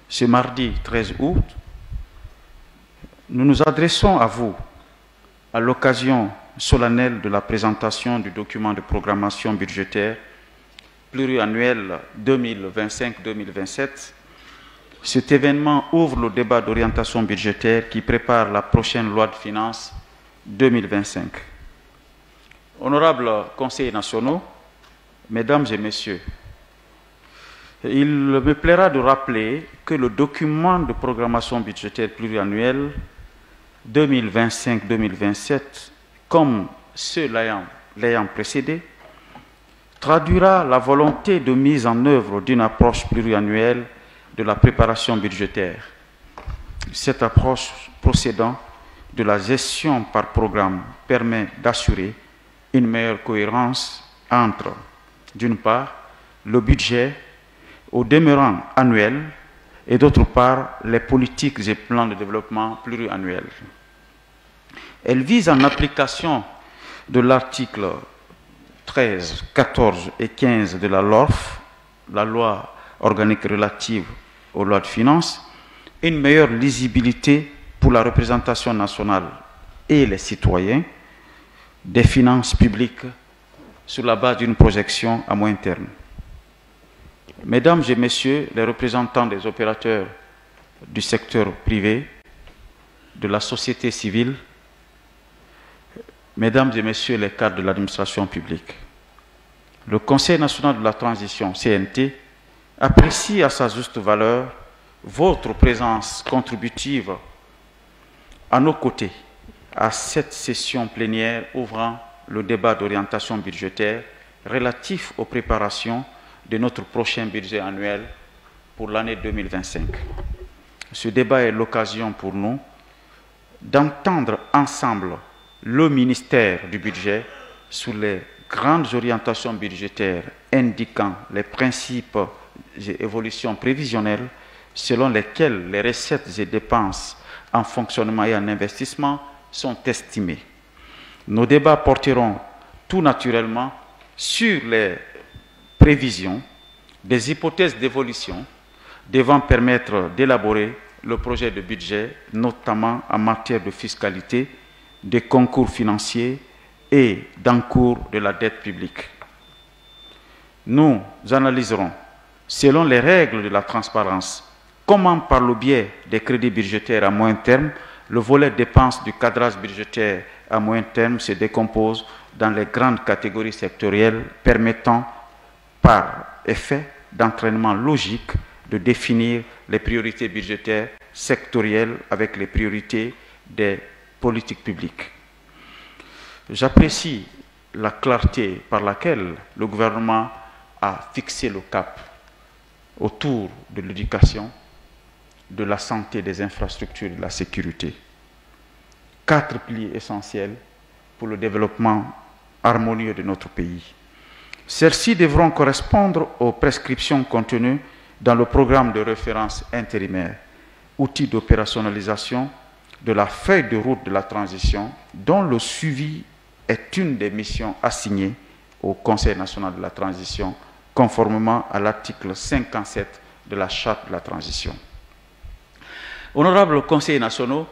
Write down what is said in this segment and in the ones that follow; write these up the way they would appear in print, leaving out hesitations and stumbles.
ce mardi 13 août, nous nous adressons à vous à l'occasion solennelle de la présentation du document de programmation budgétaire pluriannuel 2025-2027. Cet événement ouvre le débat d'orientation budgétaire qui prépare la prochaine loi de finances 2025. Honorables conseillers nationaux, mesdames et messieurs, il me plaira de rappeler que le document de programmation budgétaire pluriannuel 2025-2027, comme ceux l'ayant précédé, traduira la volonté de mise en œuvre d'une approche pluriannuelle de la préparation budgétaire. Cette approche procédant de la gestion par programme permet d'assurer une meilleure cohérence entre, d'une part, le budget au demeurant annuel et d'autre part, les politiques et plans de développement pluriannuels. Elle vise en application de l'article 13, 14 et 15 de la LORF, la loi organique relative aux lois de finances, une meilleure lisibilité pour la représentation nationale et les citoyens des finances publiques sur la base d'une projection à moyen terme. Mesdames et messieurs les représentants des opérateurs du secteur privé, de la société civile, mesdames et messieurs les cadres de l'administration publique, le Conseil national de la transition, CNT, apprécie à sa juste valeur votre présence contributive à nos côtés à cette session plénière ouvrant le débat d'orientation budgétaire relatif aux préparations de notre prochain budget annuel pour l'année 2025. Ce débat est l'occasion pour nous d'entendre ensemble le ministère du Budget sur les grandes orientations budgétaires indiquant les principes et évolutions prévisionnelles selon lesquelles les recettes et dépenses en fonctionnement et en investissement sont estimées. Nos débats porteront tout naturellement sur les prévisions des hypothèses d'évolution devant permettre d'élaborer le projet de budget, notamment en matière de fiscalité, des concours financiers et d'encours de la dette publique. Nous analyserons, selon les règles de la transparence, comment par le biais des crédits budgétaires à moyen terme, le volet dépenses du cadrage budgétaire à moyen terme se décompose dans les grandes catégories sectorielles permettant, par effet d'entraînement logique, de définir les priorités budgétaires sectorielles avec les priorités des politiques publiques. J'apprécie la clarté par laquelle le gouvernement a fixé le cap autour de l'éducation, de la santé, des infrastructures et de la sécurité. 4 piliers essentiels pour le développement harmonieux de notre pays. Celles-ci devront correspondre aux prescriptions contenues dans le programme de référence intérimaire, outil d'opérationnalisation de la feuille de route de la transition, dont le suivi est une des missions assignées au Conseil national de la transition, conformément à l'article 57 de la Charte de la transition. Honorables conseillers nationaux,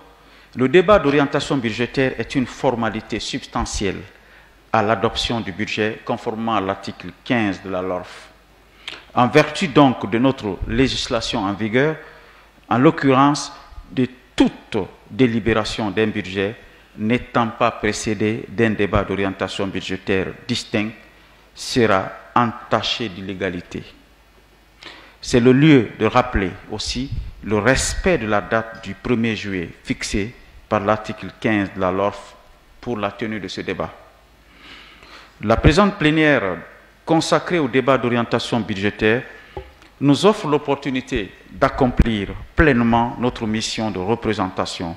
le débat d'orientation budgétaire est une formalité substantielle à l'adoption du budget conformément à l'article 15 de la LORF. En vertu donc de notre législation en vigueur, en l'occurrence de toute délibération d'un budget n'étant pas précédée d'un débat d'orientation budgétaire distinct, sera entaché d'illégalité. C'est le lieu de rappeler aussi le respect de la date du 1er juillet fixée par l'article 15 de la LORF pour la tenue de ce débat. La présente plénière consacrée au débat d'orientation budgétaire nous offre l'opportunité d'accomplir pleinement notre mission de représentation,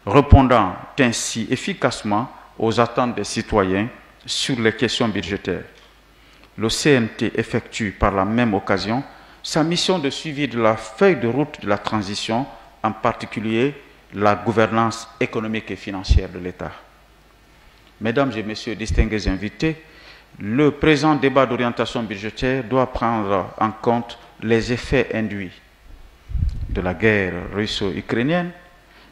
répondant ainsi efficacement aux attentes des citoyens sur les questions budgétaires. Le CNT effectue par la même occasion sa mission de suivi de la feuille de route de la transition, en particulier la gouvernance économique et financière de l'État. Mesdames et messieurs distingués invités, le présent débat d'orientation budgétaire doit prendre en compte les effets induits de la guerre russo-ukrainienne,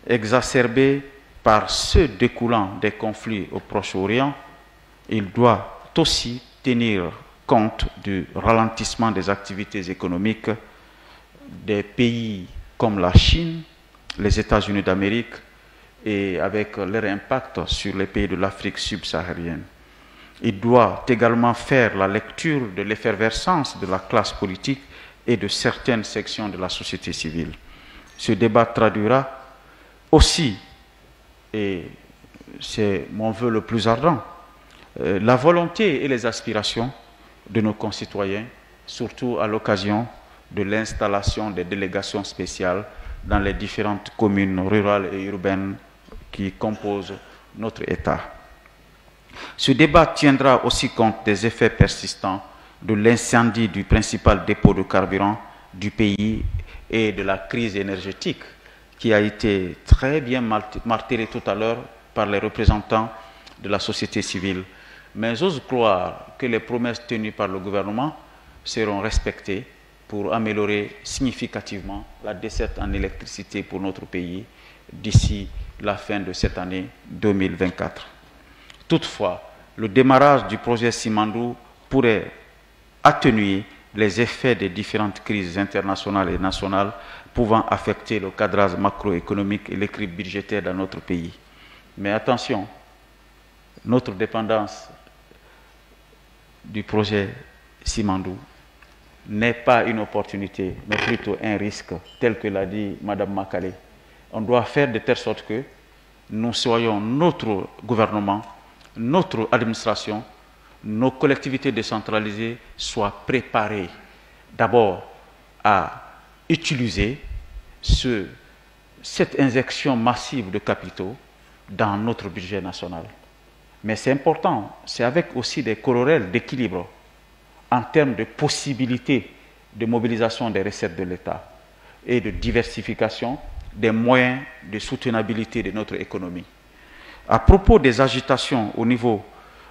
exacerbés par ceux découlant des conflits au Proche-Orient, il doit aussi tenir compte du ralentissement des activités économiques des pays comme la Chine, les États-Unis d'Amérique et avec leur impact sur les pays de l'Afrique subsaharienne. Il doit également faire la lecture de l'effervescence de la classe politique et de certaines sections de la société civile. Ce débat traduira aussi, et c'est mon vœu le plus ardent, la volonté et les aspirations de nos concitoyens, surtout à l'occasion de l'installation des délégations spéciales dans les différentes communes rurales et urbaines qui composent notre État. Ce débat tiendra aussi compte des effets persistants de l'incendie du principal dépôt de carburant du pays et de la crise énergétique qui a été très bien martelée tout à l'heure par les représentants de la société civile. Mais j'ose croire que les promesses tenues par le gouvernement seront respectées pour améliorer significativement la desserte en électricité pour notre pays d'ici la fin de cette année 2024. Toutefois, le démarrage du projet Simandou pourrait atténuer les effets des différentes crises internationales et nationales pouvant affecter le cadrage macroéconomique et l'équilibre budgétaire dans notre pays. Mais attention, notre dépendance du projet Simandou n'est pas une opportunité, mais plutôt un risque, tel que l'a dit Mme Makale. On doit faire de telle sorte que nous soyons, notre gouvernement, notre administration, nos collectivités décentralisées soient préparées d'abord à utiliser cette injection massive de capitaux dans notre budget national. Mais c'est important, c'est avec aussi des corollaires d'équilibre en termes de possibilités de mobilisation des recettes de l'État et de diversification des moyens de soutenabilité de notre économie. À propos des agitations au niveau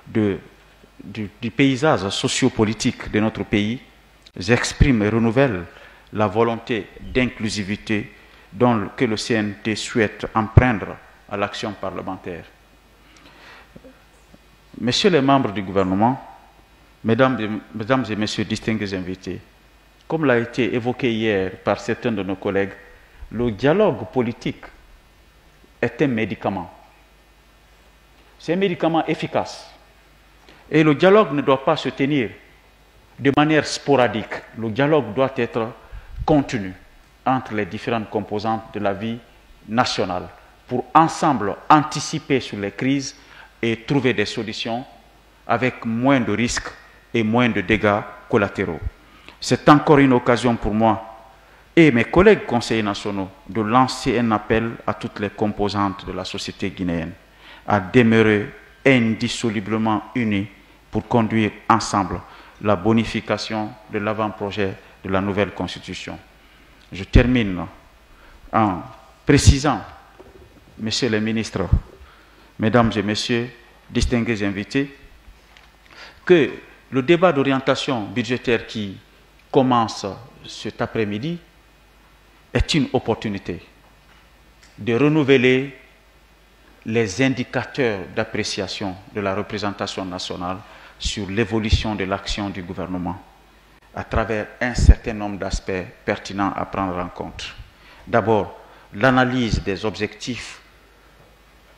du paysage sociopolitique de notre pays, j'exprime et renouvelle la volonté d'inclusivité que le CNT souhaite emprunter à l'action parlementaire. Messieurs les membres du gouvernement, mesdames et messieurs distingués invités, comme l'a été évoqué hier par certains de nos collègues, le dialogue politique est un médicament. C'est un médicament efficace. Et le dialogue ne doit pas se tenir de manière sporadique. Le dialogue doit être continu entre les différentes composantes de la vie nationale pour ensemble anticiper sur les crises et trouver des solutions avec moins de risques et moins de dégâts collatéraux. C'est encore une occasion pour moi et mes collègues conseillers nationaux de lancer un appel à toutes les composantes de la société guinéenne à demeurer indissolublement unis pour conduire ensemble la bonification de l'avant-projet de la nouvelle Constitution. Je termine en précisant, messieurs les ministres, mesdames et messieurs, distingués invités, que le débat d'orientation budgétaire qui commence cet après-midi est une opportunité de renouveler les indicateurs d'appréciation de la représentation nationale sur l'évolution de l'action du gouvernement à travers un certain nombre d'aspects pertinents à prendre en compte. D'abord, l'analyse des objectifs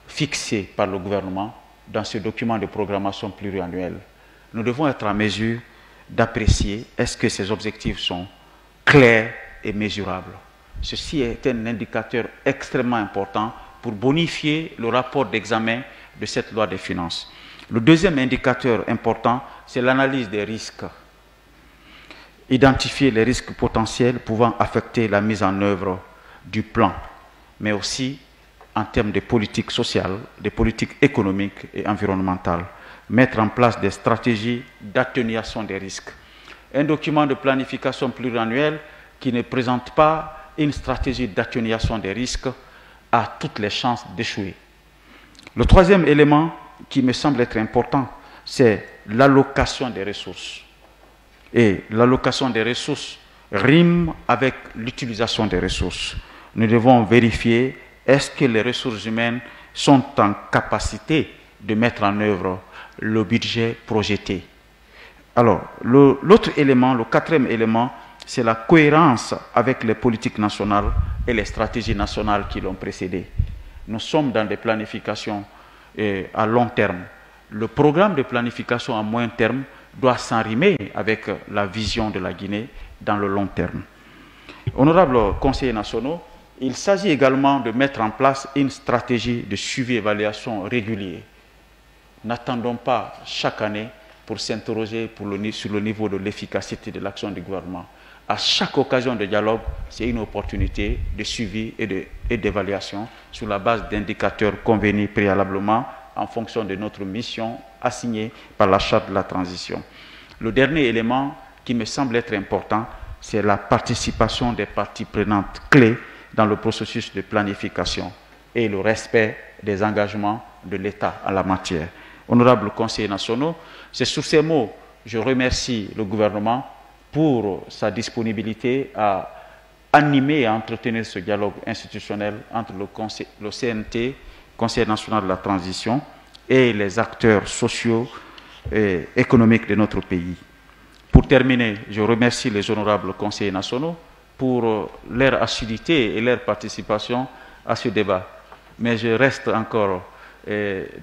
fixés par le gouvernement dans ce document de programmation pluriannuelle. Nous devons être en mesure d'apprécier est-ce que ces objectifs sont clairs et mesurables. Ceci est un indicateur extrêmement important pour bonifier le rapport d'examen de cette loi des finances. Le deuxième indicateur important, c'est l'analyse des risques. Identifier les risques potentiels pouvant affecter la mise en œuvre du plan, mais aussi en termes de politique sociale, de politique économique et environnementale. Mettre en place des stratégies d'atténuation des risques. Un document de planification pluriannuelle qui ne présente pas une stratégie d'atténuation des risques a toutes les chances d'échouer. Le troisième élément qui me semble être important, c'est l'allocation des ressources. Et l'allocation des ressources rime avec l'utilisation des ressources. Nous devons vérifier est-ce que les ressources humaines sont en capacité de mettre en œuvre le budget projeté. Alors, l'autre élément, le quatrième élément, c'est la cohérence avec les politiques nationales et les stratégies nationales qui l'ont précédé. Nous sommes dans des planifications à long terme. Le programme de planification à moyen terme doit s'enrimer avec la vision de la Guinée dans le long terme. Honorables conseillers nationaux, il s'agit également de mettre en place une stratégie de suivi et évaluation régulier. N'attendons pas chaque année pour s'interroger sur le niveau de l'efficacité de l'action du gouvernement. À chaque occasion de dialogue, c'est une opportunité de suivi et d'évaluation sur la base d'indicateurs convenus préalablement en fonction de notre mission assignée par la charte de la transition. Le dernier élément qui me semble être important, c'est la participation des parties prenantes clés dans le processus de planification et le respect des engagements de l'État en la matière. Honorables conseillers nationaux, c'est sur ces mots que je remercie le gouvernement pour sa disponibilité à animer et à entretenir ce dialogue institutionnel entre le CNT, Conseil national de la transition, et les acteurs sociaux et économiques de notre pays. Pour terminer, je remercie les honorables conseillers nationaux pour leur assiduité et leur participation à ce débat. Mais je reste encore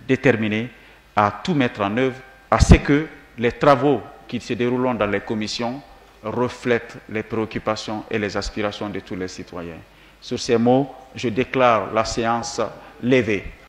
déterminé à tout mettre en œuvre, à ce que les travaux qui se déroulent dans les commissions reflètent les préoccupations et les aspirations de tous les citoyens. Sur ces mots, je déclare la séance levée.